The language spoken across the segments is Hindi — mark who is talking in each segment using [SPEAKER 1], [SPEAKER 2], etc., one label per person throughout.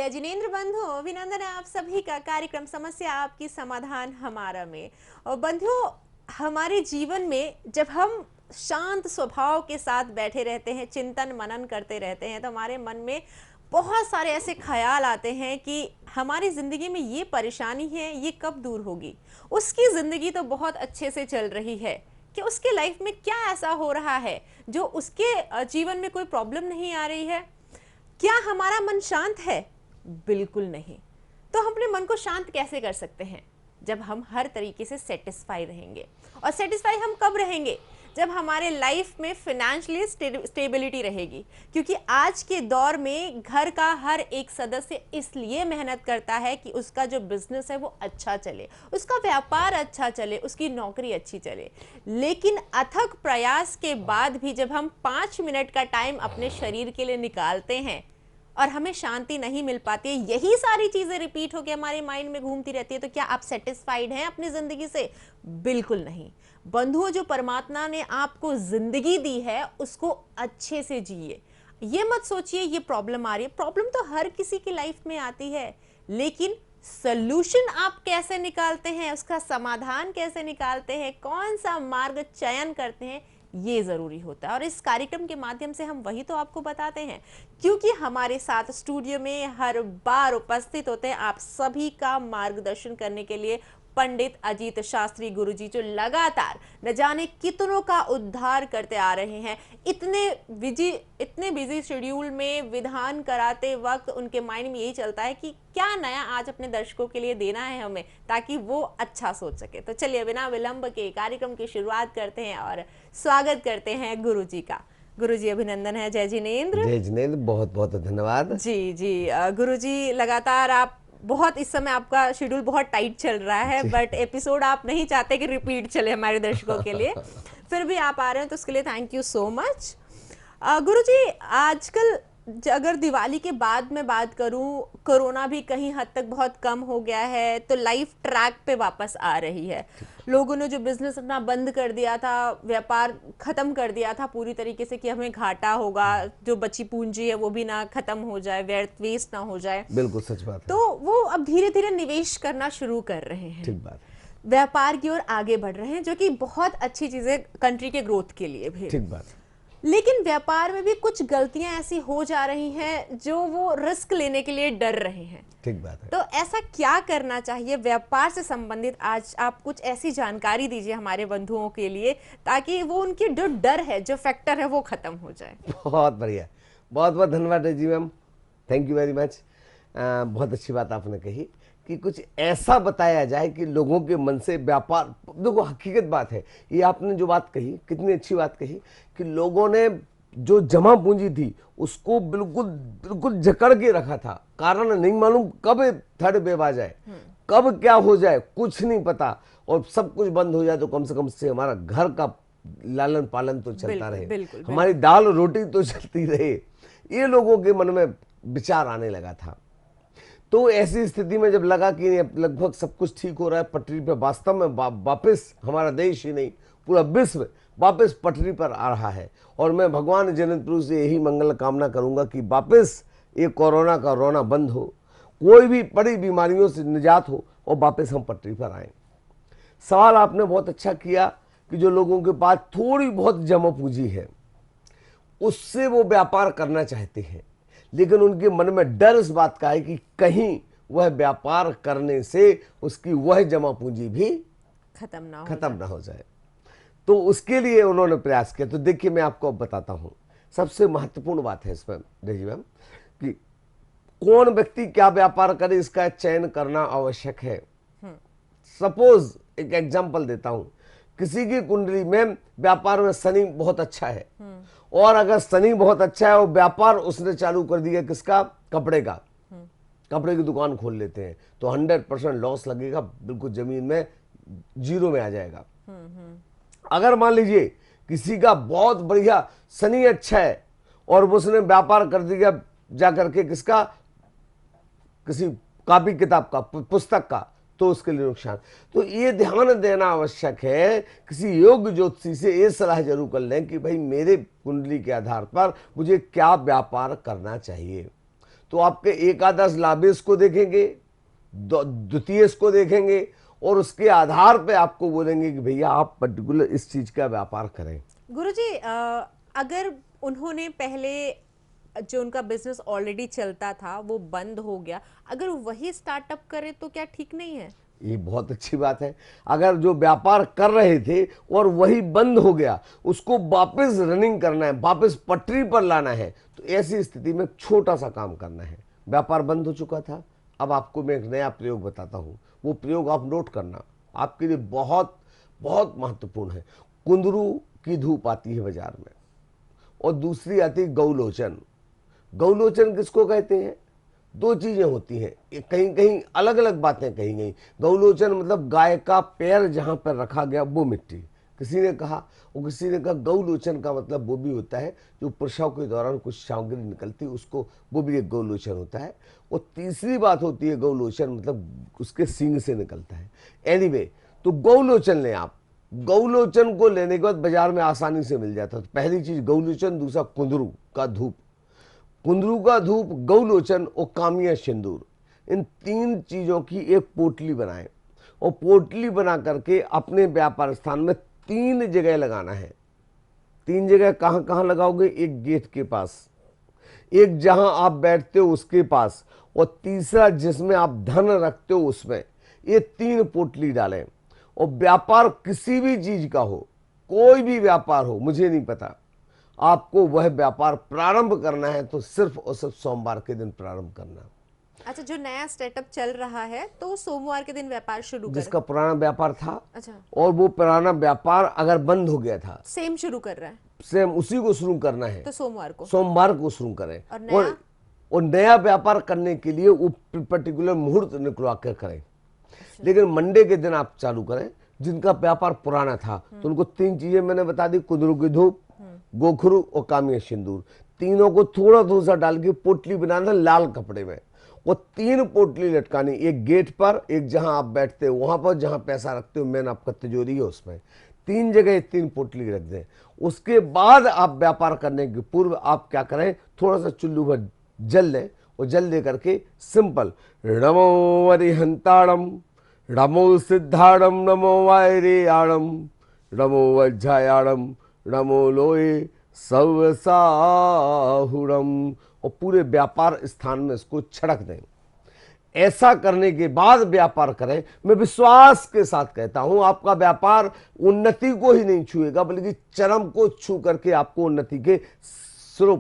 [SPEAKER 1] जय जिनेंद्र बंधु, अभिनंदन है आप सभी का कार्यक्रम समस्या आपकी समाधान हमारा में। और बंधुओं, हमारे जीवन में जब हम शांत स्वभाव के साथ बैठे रहते हैं, चिंतन मनन करते रहते हैं, तो हमारे मन में बहुत सारे ऐसे ख्याल आते हैं कि हमारी ज़िंदगी में ये परेशानी है, ये कब दूर होगी। उसकी ज़िंदगी तो बहुत अच्छे से चल रही है कि उसके लाइफ में क्या ऐसा हो रहा है जो उसके जीवन में कोई प्रॉब्लम नहीं आ रही है। क्या हमारा मन शांत है? बिल्कुल नहीं। तो हम अपने मन को शांत कैसे कर सकते हैं? जब हम हर तरीके से सेटिस्फाई रहेंगे। और सेटिस्फाई हम कब रहेंगे? जब हमारे लाइफ में फाइनेंशियली स्टेबिलिटी रहेगी। क्योंकि आज के दौर में घर का हर एक सदस्य इसलिए मेहनत करता है कि उसका जो बिजनेस है वो अच्छा चले, उसका व्यापार अच्छा चले, उसकी नौकरी अच्छी चले। लेकिन अथक प्रयास के बाद भी जब हम 5 मिनट का टाइम अपने शरीर के लिए निकालते हैं और हमें शांति नहीं मिल पाती है, यही सारी चीजें रिपीट होकर हमारे माइंड में घूमती रहती है, तो क्या आप सेटिस्फाइड हैं अपनी जिंदगी से? बिल्कुल नहीं। बंधुओं, जो परमात्मा ने आपको जिंदगी दी है उसको अच्छे से जिए। ये मत सोचिए ये प्रॉब्लम आ रही है। प्रॉब्लम तो हर किसी की लाइफ में आती है, लेकिन सॉल्यूशन आप कैसे निकालते हैं, उसका समाधान कैसे निकालते हैं, कौन सा मार्ग चयन करते हैं, ये जरूरी होता है। और इस कार्यक्रम के माध्यम से हम वही तो आपको बताते हैं, क्योंकि हमारे साथ स्टूडियो में हर बार उपस्थित होते हैं आप सभी का मार्गदर्शन करने के लिए पंडित अजीत शास्त्री गुरुजी, जो लगातार न जाने कितनों का उद्धार करते आ रहे हैं। इतने बिजी शेड्यूल में विधान कराते वक्त उनके माइंड में यही चलता है कि क्या नया आज अपने दर्शकों के लिए देना है हमें, ताकि वो अच्छा सोच सके। तो चलिए बिना विलंब के कार्यक्रम की शुरुआत करते हैं और स्वागत करते हैं गुरुजी का। गुरुजी अभिनंदन है। जय जिनेंद्र।
[SPEAKER 2] जय जिनेंद्र, बहुत बहुत धन्यवाद।
[SPEAKER 1] जी जी गुरुजी, लगातार आप बहुत, इस समय आपका शेड्यूल बहुत टाइट चल रहा है, बट एपिसोड आप नहीं चाहते कि रिपीट चले हमारे दर्शकों के लिए, फिर भी आप आ रहे हैं तो उसके लिए थैंक यू सो मच। गुरुजी, आजकल अगर दिवाली के बाद मैं बात करूं, कोरोना भी कहीं हद तक बहुत कम हो गया है, तो लाइफ ट्रैक पे वापस आ रही है। लोगों ने जो बिजनेस अपना बंद कर दिया था, व्यापार खत्म कर दिया था पूरी तरीके से कि हमें घाटा होगा, जो बची पूंजी है वो भी ना खत्म हो जाए, व्यर्थ वेस्ट ना हो जाए।
[SPEAKER 2] बिल्कुल सच बात है।
[SPEAKER 1] तो वो अब धीरे धीरे निवेश करना शुरू कर रहे हैं,
[SPEAKER 2] ठीक बात,
[SPEAKER 1] व्यापार की ओर आगे बढ़ रहे हैं, जो कि बहुत अच्छी चीजें कंट्री के ग्रोथ के लिए भी।
[SPEAKER 2] ठीक बात।
[SPEAKER 1] लेकिन व्यापार में भी कुछ गलतियां ऐसी हो जा रही हैं जो वो रिस्क लेने के लिए डर रहे हैं।
[SPEAKER 2] ठीक बात है।
[SPEAKER 1] तो ऐसा क्या करना चाहिए व्यापार से संबंधित? आज आप कुछ ऐसी जानकारी दीजिए हमारे बंधुओं के लिए, ताकि वो उनकी जो डर है, जो फैक्टर है, वो खत्म हो जाए।
[SPEAKER 2] बहुत बढ़िया, बहुत बहुत धन्यवाद जी ma'am, thank you very much. बहुत अच्छी बात आपने कही कि कुछ ऐसा बताया जाए कि लोगों के मन से व्यापार, देखो हकीकत बात है ये, आपने जो बात कही कितनी अच्छी बात कही कि लोगों ने जो जमा पूंजी थी उसको बिल्कुल बिल्कुल जकड़ के रखा था। कारण नहीं मालूम कब थर्ड वेव आ जाए, कब क्या हो जाए, कुछ नहीं पता, और सब कुछ बंद हो जाए तो कम से कम से हमारा घर का लालन पालन तो चलता रहे, हमारी दाल रोटी तो चलती रहे, ये लोगों के मन में विचार आने लगा था। तो ऐसी स्थिति में जब लगा कि लगभग सब कुछ ठीक हो रहा है, पटरी पे वास्तव में वापस हमारा देश ही नहीं पूरा विश्व वापस पटरी पर आ रहा है, और मैं भगवान जगन्नाथ से यही मंगल कामना करूंगा कि वापस ये कोरोना का रोना बंद हो, कोई भी बड़ी बीमारियों से निजात हो और वापस हम पटरी पर आए। सवाल आपने बहुत अच्छा किया कि जो लोगों के पास थोड़ी बहुत जमा पूंजी है उससे वो व्यापार करना चाहते हैं, लेकिन उनके मन में डर इस बात का है कि कहीं वह व्यापार करने से उसकी वह जमा पूंजी भी खत्म ना हो जाए। तो उसके लिए उन्होंने प्रयास किया। तो देखिए मैं आपको अब बताता हूं, सबसे महत्वपूर्ण बात है इसमें देखिए मैम कि कौन व्यक्ति क्या व्यापार करे इसका चयन करना आवश्यक है। सपोज एक एग्जांपल देता हूं, किसी की कुंडली में व्यापार में शनि बहुत अच्छा है, और अगर शनि बहुत अच्छा है और व्यापार उसने चालू कर दिया किसका, कपड़े का, कपड़े की दुकान खोल लेते हैं, तो 100% लॉस लगेगा, बिल्कुल जमीन में जीरो में आ जाएगा। अगर मान लीजिए किसी का बहुत बढ़िया शनि अच्छा है और उसने व्यापार कर दिया जाकर के किसका, किसी कॉपी किताब का, पुस्तक का, तो उसके लिए नुकसान। तो ये ध्यान देना आवश्यक है, किसी योग्य ज्योतिषी से ये सलाह जरूर कर लें कि भाई मेरे कुंडली के आधार पर मुझे क्या व्यापार करना चाहिए। तो आपके एकादश लाभेश को देखेंगे, द्वितीयेश को देखेंगे और उसके आधार पे आपको बोलेंगे कि भैया आप पर्टिकुलर इस चीज का व्यापार करें।
[SPEAKER 1] गुरुजी, अगर उन्होंने पहले जो उनका बिजनेस ऑलरेडी चलता था वो बंद हो गया, अगर वही स्टार्टअप करे तो क्या ठीक नहीं है?
[SPEAKER 2] ये बहुत अच्छी बात है। अगर जो व्यापार कर रहे थे और वही बंद हो गया, उसको वापस रनिंग करना है, वापस पटरी पर लाना है, तो ऐसी स्थिति में छोटा सा काम करना है। व्यापार बंद हो चुका था, अब आपको मैं एक नया प्रयोग बताता हूँ। वो प्रयोग आप नोट करना, आपके लिए बहुत बहुत महत्वपूर्ण है। कुंदरू की धूप आती है बाजार में और दूसरी आती है गौलोचन। गौलोचन किसको कहते हैं? दो चीजें होती हैं, कहीं कहीं अलग अलग बातें कही गई। गौलोचन मतलब गाय का पैर जहां पर रखा गया वो मिट्टी, किसी ने कहा, और किसी ने कहा गौलोचन का मतलब वो भी होता है जो प्रसव के दौरान कुछ सामग्री निकलती है, उसको वो भी एक गौलोचन होता है। और तीसरी बात होती है गौलोचन मतलब उसके सींग से निकलता है। एनीवे, तो गौलोचन लें आप। गौलोचन को लेने के बाद बाजार में आसानी से मिल जाता है। तो पहली चीज गौलोचन, दूसरा कुंदरू का धूप। कुंदरू का धूप, गौलोचन और कामिया सिंदूर, इन तीन चीजों की एक पोटली बनाएं और पोटली बना करके अपने व्यापार स्थान में 3 जगह लगाना है। 3 जगह कहां कहां लगाओगे? एक गेट के पास, एक जहां आप बैठते हो उसके पास, और तीसरा जिसमें आप धन रखते हो उसमें। ये 3 पोटली डालें। और व्यापार किसी भी चीज का हो, कोई भी व्यापार हो, मुझे नहीं पता, आपको वह व्यापार प्रारंभ करना है तो सिर्फ और सिर्फ सोमवार के दिन प्रारंभ करना।
[SPEAKER 1] अच्छा, जो नया स्टार्टअप चल रहा है तो सोमवार के दिन व्यापार शुरू करें?
[SPEAKER 2] जिसका पुराना व्यापार था,
[SPEAKER 1] अच्छा,
[SPEAKER 2] और वो पुराना व्यापार अगर बंद हो गया था,
[SPEAKER 1] सेम शुरू कर रहा है
[SPEAKER 2] सेम उसी को शुरू करना है,
[SPEAKER 1] तो
[SPEAKER 2] सोमवार को शुरू करें।
[SPEAKER 1] और नया?
[SPEAKER 2] और नया व्यापार करने के लिए वो पर्टिकुलर मुहूर्त निकलवा कर करें। लेकिन मंडे के दिन आप चालू करें। जिनका व्यापार पुराना था तो उनको 3 चीजें मैंने बता दी, कुंदरू की धूप, गोखरू और कामिया सिंदूर, तीनों को थोड़ा थोड़ा डाल के पोटली बनाना लाल कपड़े में, और 3 पोटली लटकानी, एक गेट पर, एक जहां आप बैठते हो वहां पर, जहां पैसा रखते हो मेन आपका तिजोरी है उसमें, 3 जगह 3 पोटली रख दें। उसके बाद आप व्यापार करने के पूर्व आप क्या करें, थोड़ा सा चुल्लू भर जल लें, और जल ले करके सिंपल नमो वरिहंताड़म, नमो सिद्धाड़म, नमो वायरेयाड़म, नमो वज्जायाड़म, नमो लोए सर्वसाहुरम, और पूरे व्यापार स्थान में इसको छिड़क दें। ऐसा करने के बाद व्यापार करें। मैं विश्वास के साथ कहता हूं आपका व्यापार उन्नति को ही नहीं छुएगा, बल्कि चरम को छू करके आपको उन्नति के सिरों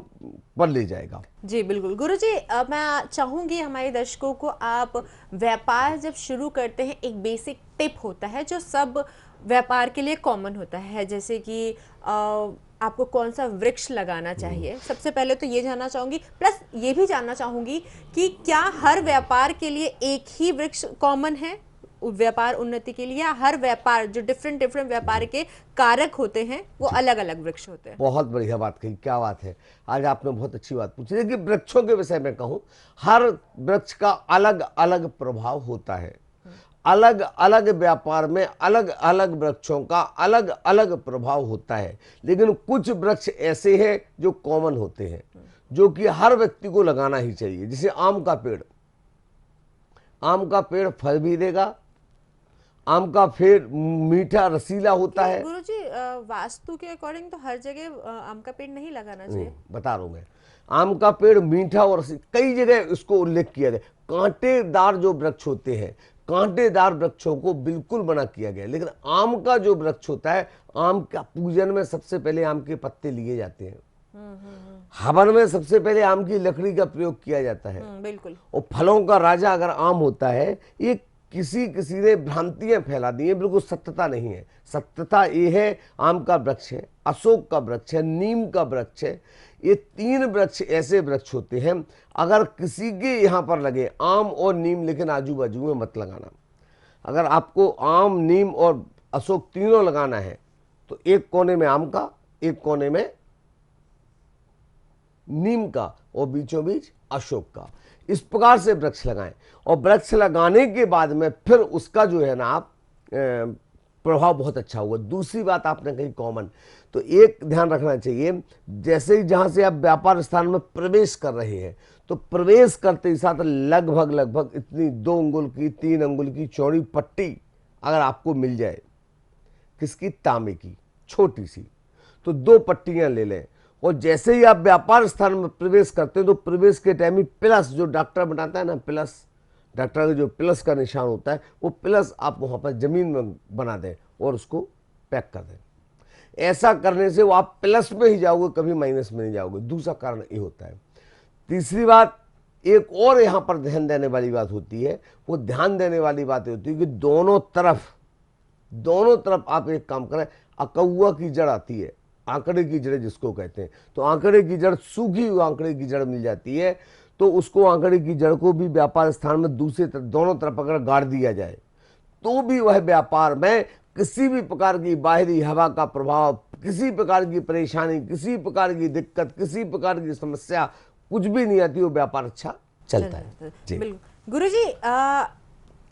[SPEAKER 2] पर ले जाएगा।
[SPEAKER 1] जी बिल्कुल। गुरुजी, मैं चाहूंगी हमारे दर्शकों को, आप व्यापार जब शुरू करते हैं एक बेसिक टिप होता है जो सब व्यापार के लिए कॉमन होता है, जैसे कि आपको कौन सा वृक्ष लगाना चाहिए। सबसे पहले तो ये जानना चाहूंगी, प्लस ये भी जानना चाहूंगी कि क्या हर व्यापार के लिए एक ही वृक्ष कॉमन है व्यापार उन्नति के लिए, या हर व्यापार जो डिफरेंट व्यापार के कारक होते हैं वो अलग अलग वृक्ष होते हैं?
[SPEAKER 2] बहुत बढ़िया बात कही, क्या बात है, आज आपने बहुत अच्छी बात पूछी। देखिए, वृक्षों के विषय में कहूं, हर वृक्ष का अलग अलग प्रभाव होता है। अलग अलग व्यापार में अलग अलग वृक्षों का अलग अलग प्रभाव होता है। लेकिन कुछ वृक्ष ऐसे हैं जो कॉमन होते हैं, जो कि हर व्यक्ति को लगाना ही चाहिए। जैसे आम का पेड़, आम का पेड़ फल भी देगा, आम का पेड़ मीठा रसीला होता है।
[SPEAKER 1] गुरुजी, वास्तु के अकॉर्डिंग तो हर जगह आम का पेड़ नहीं लगाना चाहिए।
[SPEAKER 2] बता रहा हूं मैं, आम का पेड़ मीठा और कई जगह इसको उल्लेख किया गया। कांटेदार जो वृक्ष होते हैं, कांटेदार वृक्षों को बिल्कुल मना किया गया। लेकिन आम का जो वृक्ष होता है, आम का पूजन में सबसे पहले आम के पत्ते लिए जाते हैं, हवन में सबसे पहले आम की लकड़ी का प्रयोग किया जाता है।
[SPEAKER 1] बिल्कुल।
[SPEAKER 2] और फलों का राजा अगर आम होता है, ये किसी ने भ्रांतियां फैला दी हैं, बिल्कुल सत्यता नहीं है। सत्यता ये है, आम का वृक्ष है, अशोक का वृक्ष है, नीम का वृक्ष है। ये 3 वृक्ष ऐसे वृक्ष होते हैं, अगर किसी के यहाँ पर लगे आम और नीम, लेकिन आजू बाजू में मत लगाना। अगर आपको आम, नीम और अशोक तीनों लगाना है तो एक कोने में आम का, एक कोने में नीम का, और बीचों बीच अशोक का। इस प्रकार से वृक्ष लगाएं, और वृक्ष लगाने के बाद में फिर उसका जो है ना आप प्रभाव बहुत अच्छा होगा। दूसरी बात आपने कही कॉमन, तो एक ध्यान रखना चाहिए, जैसे ही जहां से आप व्यापार स्थान में प्रवेश कर रहे हैं तो प्रवेश करते ही साथ लगभग लगभग इतनी 2 अंगुल की 3 अंगुल की चौड़ी पट्टी अगर आपको मिल जाए, किसकी, तांबे की, छोटी सी, तो 2 पट्टियां ले लें। और जैसे ही आप व्यापार स्थान में प्रवेश करते हैं तो प्रवेश के टाइम ही प्लस जो डॉक्टर बनाता है ना, प्लस डॉक्टर का जो प्लस का निशान होता है, वो प्लस आप वहां पर जमीन में बना दें और उसको पैक कर दें। ऐसा करने से वो आप प्लस में ही जाओगे, कभी माइनस में नहीं जाओगे। दूसरा कारण ये होता है। तीसरी बात, एक और यहां पर ध्यान देने वाली बात होती है, वो ध्यान देने वाली बात होती है कि दोनों तरफ आप एक काम करें। अकौआ की जड़ आती है, आंकड़े की जड़ जिसको कहते हैं, तो आंकड़े की जड़, सूखी हुई आंकड़े की जड़ मिल जाती है, तो उसको आंकड़े की जड़ को भी व्यापार स्थान में दूसरे तरफ, दोनों तरफ अगर गाड़ दिया जाए तो भी वह व्यापार में किसी भी प्रकार की बाहरी हवा का प्रभाव, किसी प्रकार की परेशानी, किसी प्रकार की दिक्कत, किसी प्रकार की समस्या कुछ भी नहीं आती, वो व्यापार अच्छा चलता है। जी
[SPEAKER 1] बिल्कुल गुरुजी,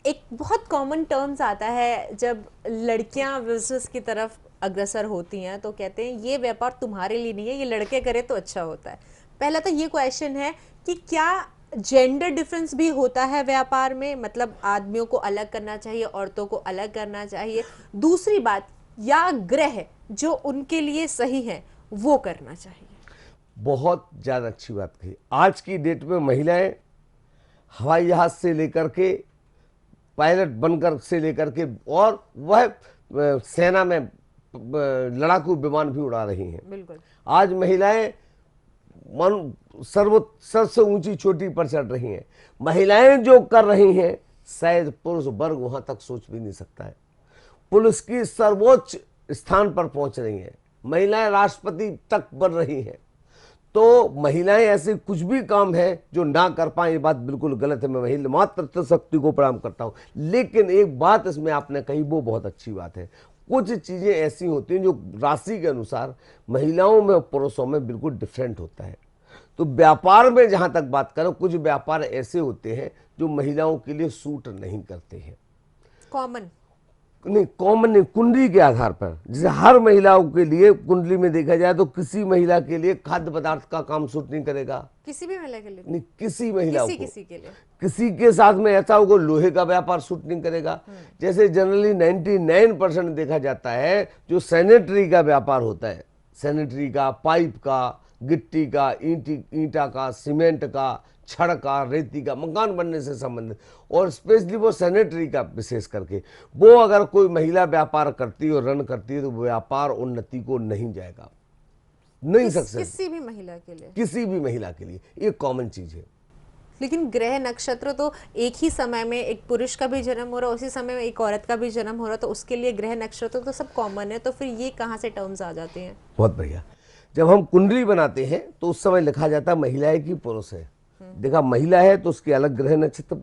[SPEAKER 1] एक बहुत कॉमन टर्म्स आता है जब लड़कियां बिजनेस की तरफ अग्रसर होती हैं, तो कहते हैं ये व्यापार तुम्हारे लिए नहीं है, ये लड़के करे तो अच्छा होता है। पहला तो ये क्वेश्चन है कि क्या जेंडर डिफरेंस भी होता है व्यापार में, मतलब आदमियों को अलग करना चाहिए, औरतों को अलग करना चाहिए? दूसरी बात, या ग्रह जो उनके लिए सही है वो करना चाहिए?
[SPEAKER 2] बहुत ज़्यादा अच्छी बात कही। आज की डेट में महिलाएं हवाई जहाज से लेकर के, पायलट बनकर से लेकर के, और वह सेना में लड़ाकू विमान भी उड़ा रही हैं।
[SPEAKER 1] बिल्कुल।
[SPEAKER 2] आज महिलाएं सबसे ऊंची चोटी पर चढ़ रही हैं। महिलाएं जो कर रही हैं शायद पुरुष वर्ग वहां तक सोच भी नहीं सकता है। पुलिस की सर्वोच्च स्थान पर पहुंच रही हैं, महिलाएं राष्ट्रपति तक बन रही हैं। तो महिलाएं ऐसे कुछ भी काम है जो ना कर पाए, ये बात बिल्कुल गलत है। मैं महिला मातृत्व शक्ति को प्रणाम करता हूं। लेकिन एक बात इसमें आपने कही, वो बहुत अच्छी बात है। कुछ चीजें ऐसी होती हैं जो राशि के अनुसार महिलाओं में और पुरुषों में बिल्कुल डिफरेंट होता है। तो व्यापार में जहां तक बात करें, कुछ व्यापार ऐसे होते हैं जो महिलाओं के लिए सूट नहीं करते हैं।
[SPEAKER 1] कॉमन
[SPEAKER 2] नहीं, कुंडली के आधार पर। जैसे हर महिलाओं के लिए कुंडली में देखा जाए तो किसी महिला के लिए खाद्य पदार्थ का काम सूट नहीं करेगा,
[SPEAKER 1] किसी भी महिला के लिए
[SPEAKER 2] नहीं, किसी महिला को,
[SPEAKER 1] किसी के लिए,
[SPEAKER 2] किसी के साथ में ऐसा होगा लोहे का व्यापार सूट नहीं करेगा। जैसे जनरली 99% देखा जाता है जो सैनिटरी का व्यापार होता है, सैनिटरी का, पाइप का, गिट्टी का, ईंटा का, सीमेंट का, छड़ का, रेती का, मकान बनने से संबंधित, और स्पेशली वो सैनिटरी का विशेष करके, वो अगर कोई महिला व्यापार करती है और रन करती है तो वो व्यापार उन्नति को नहीं जाएगा, नहीं सक्सेस।
[SPEAKER 1] किसी भी महिला के लिए,
[SPEAKER 2] किसी भी महिला के लिए ये कॉमन चीज है।
[SPEAKER 1] लेकिन ग्रह नक्षत्र तो एक ही समय में एक पुरुष का भी जन्म हो रहा है, उसी समय में एक औरत का भी जन्म हो रहा है, तो उसके लिए ग्रह नक्षत्र तो सब कॉमन है, तो फिर ये कहाँ से टर्म्स आ जाते हैं?
[SPEAKER 2] बहुत बढ़िया। जब हम कुंडली बनाते हैं तो उस समय लिखा जाता है महिला है कि पुरुष है। देखा, महिला है तो उसके अलग ग्रह नक्षत्र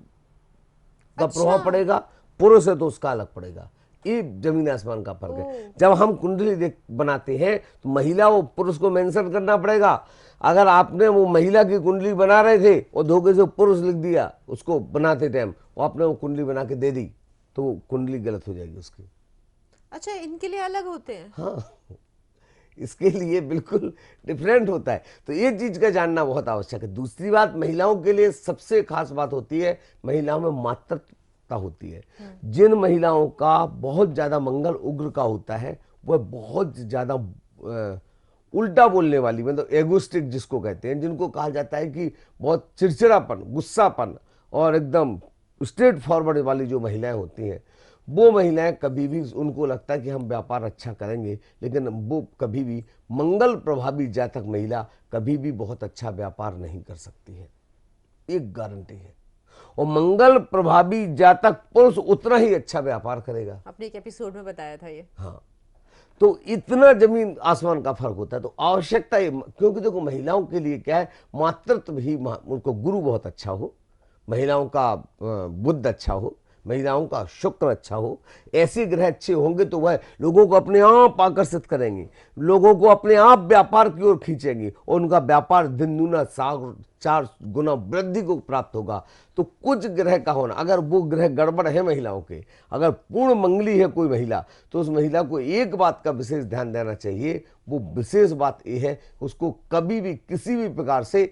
[SPEAKER 2] का प्रभाव पड़ेगा, पुरुष है तो उसका अलग पड़ेगा। ये जमीन आसमान का फर्क है। जब हम कुंडली बनाते हैं तो महिला और पुरुष को मेंशन करना पड़ेगा। अगर आपने वो महिला की कुंडली बना रहे थे और धोखे से पुरुष लिख दिया उसको बनाते टाइम, और आपने वो कुंडली बना के दे दी, तो वो कुंडली गलत हो जाएगी उसकी।
[SPEAKER 1] अच्छा, इनके लिए अलग होते हैं?
[SPEAKER 2] हाँ, इसके लिए बिल्कुल डिफरेंट होता है। तो ये चीज का जानना बहुत आवश्यक है। दूसरी बात, महिलाओं के लिए सबसे खास बात होती है, महिलाओं में मातृत्वता होती है। जिन महिलाओं का बहुत ज्यादा मंगल उग्र का होता है, वह बहुत ज्यादा उल्टा बोलने वाली, मतलब एगोस्टिक जिसको कहते हैं, जिनको कहा जाता है कि बहुत चिड़चिड़ापन, गुस्सापन और एकदम स्ट्रेट फॉरवर्ड वाली जो महिलाएं होती हैं, वो महिलाएं कभी भी, उनको लगता है कि हम व्यापार अच्छा करेंगे, लेकिन वो कभी भी, मंगल प्रभावी जातक महिला कभी भी बहुत अच्छा व्यापार नहीं कर सकती है, एक गारंटी है। और मंगल प्रभावी जातक पुरुष उतना ही अच्छा व्यापार करेगा।
[SPEAKER 1] आपने एक एपिसोड में बताया था ये।
[SPEAKER 2] हाँ, तो इतना जमीन आसमान का फर्क होता है। तो आवश्यकता है, क्योंकि देखो महिलाओं के लिए क्या है, मातृत्व भी, उनको गुरु बहुत अच्छा हो, महिलाओं का बुद्ध अच्छा हो, महिलाओं का शुक्र अच्छा हो, ऐसे ग्रह अच्छे होंगे तो वह लोगों को अपने आप आकर्षित करेंगे, लोगों को अपने आप व्यापार की ओर खींचेंगे और उनका व्यापार दिन दूना 4 गुना वृद्धि को प्राप्त होगा। तो कुछ ग्रह का होना, अगर वो ग्रह गड़बड़ है महिलाओं के, अगर पूर्ण मंगली है कोई महिला, तो उस महिला को एक बात का विशेष ध्यान देना चाहिए। वो विशेष बात यह है, उसको कभी भी किसी भी प्रकार से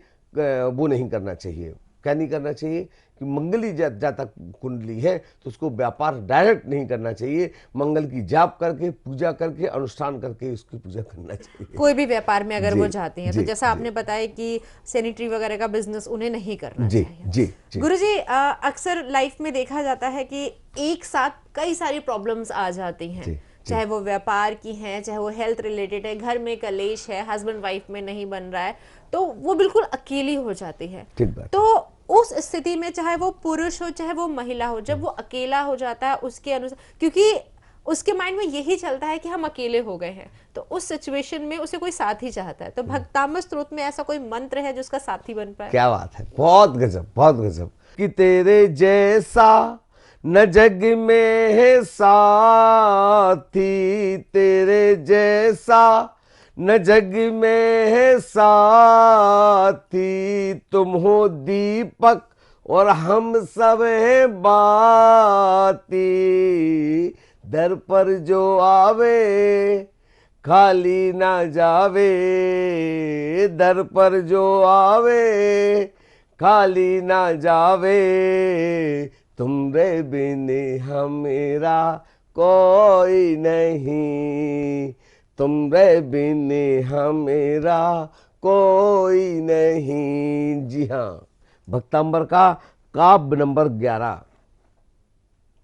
[SPEAKER 2] वो नहीं करना चाहिए। क्या नहीं करना चाहिए कि मंगली जातक कुंडली है तो उसको व्यापार डायरेक्ट नहीं करना चाहिए, मंगल की जाप करके, पूजा करके, अनुष्ठान करके उसकी पूजा करना चाहिए।
[SPEAKER 1] कोई भी व्यापार में अगर
[SPEAKER 2] जी,
[SPEAKER 1] वो जाती हैं तो
[SPEAKER 2] जी,
[SPEAKER 1] जैसा आपने
[SPEAKER 2] जी।
[SPEAKER 1] बताया कि सैनिटरी वगैरह का बिजनेस उन्हें नहीं करना
[SPEAKER 2] जी,
[SPEAKER 1] चाहिए।
[SPEAKER 2] जी, जी।
[SPEAKER 1] गुरुजी, अक्सर लाइफ में देखा जाता है कि एक साथ कई सारी प्रॉब्लम्स आ जाती हैं,
[SPEAKER 2] जी, जी।
[SPEAKER 1] चाहे वो व्यापार की हैं, चाहे वो हेल्थ रिलेटेड है, घर में कलेश है, हस्बैंड वाइफ में नहीं बन रहा है, तो वो बिल्कुल अकेली हो जाती है।
[SPEAKER 2] ठीक बात।
[SPEAKER 1] तो उस स्थिति में चाहे वो पुरुष हो चाहे वो महिला हो, जब वो अकेला हो जाता है उसके अनुसार, क्योंकि उसके माइंड में यही चलता है कि हम अकेले हो गए हैं, तो उस सिचुएशन में उसे कोई साथी चाहता है, तो भक्तामृत स्तोत्र में ऐसा कोई मंत्र है जिसका साथी बन पाए?
[SPEAKER 2] क्या बात है, बहुत गजब, बहुत गजब। कि तेरे जैसा न जग में है साथी, तेरे जैसा न जग में है साथी, तुम हो दीपक और हम सब हैं बाती, दर पर जो आवे खाली ना जावे, दर पर जो आवे खाली ना जावे, तुमरे बिन हमेरा कोई नहीं, तुमरे बिन हमेरा कोई नहीं। जी हाँ, भक्तांबर का काव्य नंबर 11।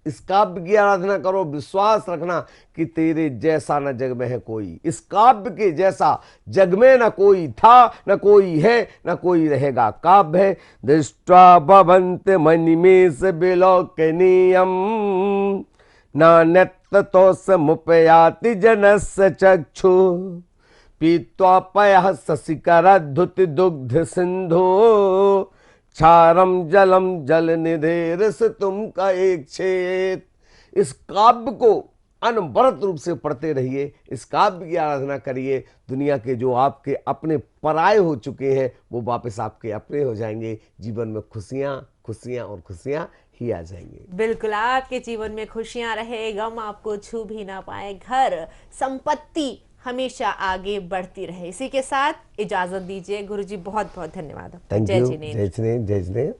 [SPEAKER 2] इस काव्य की आराधना करो, विश्वास रखना कि तेरे जैसा न जग में है कोई, इस काव्य के जैसा जग में न कोई था, न कोई है, न कोई रहेगा। काव्य है दृष्ट्वा भवन्त मनिमेष विलोकनीयम, नान्यत्ततोष मुपयाति जनस्य चक्षु, पीत्वा पयः शशिकरद्युति दुग्ध सिंधु, क्षारम जलम जल निधे रस तुम का एक छेद। इस काव्य को अनवरत रूप से पढ़ते रहिए, इस काव्य की आराधना करिए। दुनिया के जो आपके अपने पराये हो चुके हैं वो वापस आपके अपने हो जाएंगे। जीवन में खुशियां खुशियां और खुशियां ही आ जाएंगे।
[SPEAKER 1] बिल्कुल, आपके जीवन में खुशियां रहे, गम आपको छू भी ना पाए, घर संपत्ति हमेशा आगे बढ़ती रहे। इसी के साथ इजाजत दीजिए। गुरुजी बहुत बहुत धन्यवाद।
[SPEAKER 2] थैंक
[SPEAKER 1] जय
[SPEAKER 2] यू।
[SPEAKER 1] जिनेन्द्र।
[SPEAKER 2] जय जिनेन्द्र। जय जिनेन्द्र।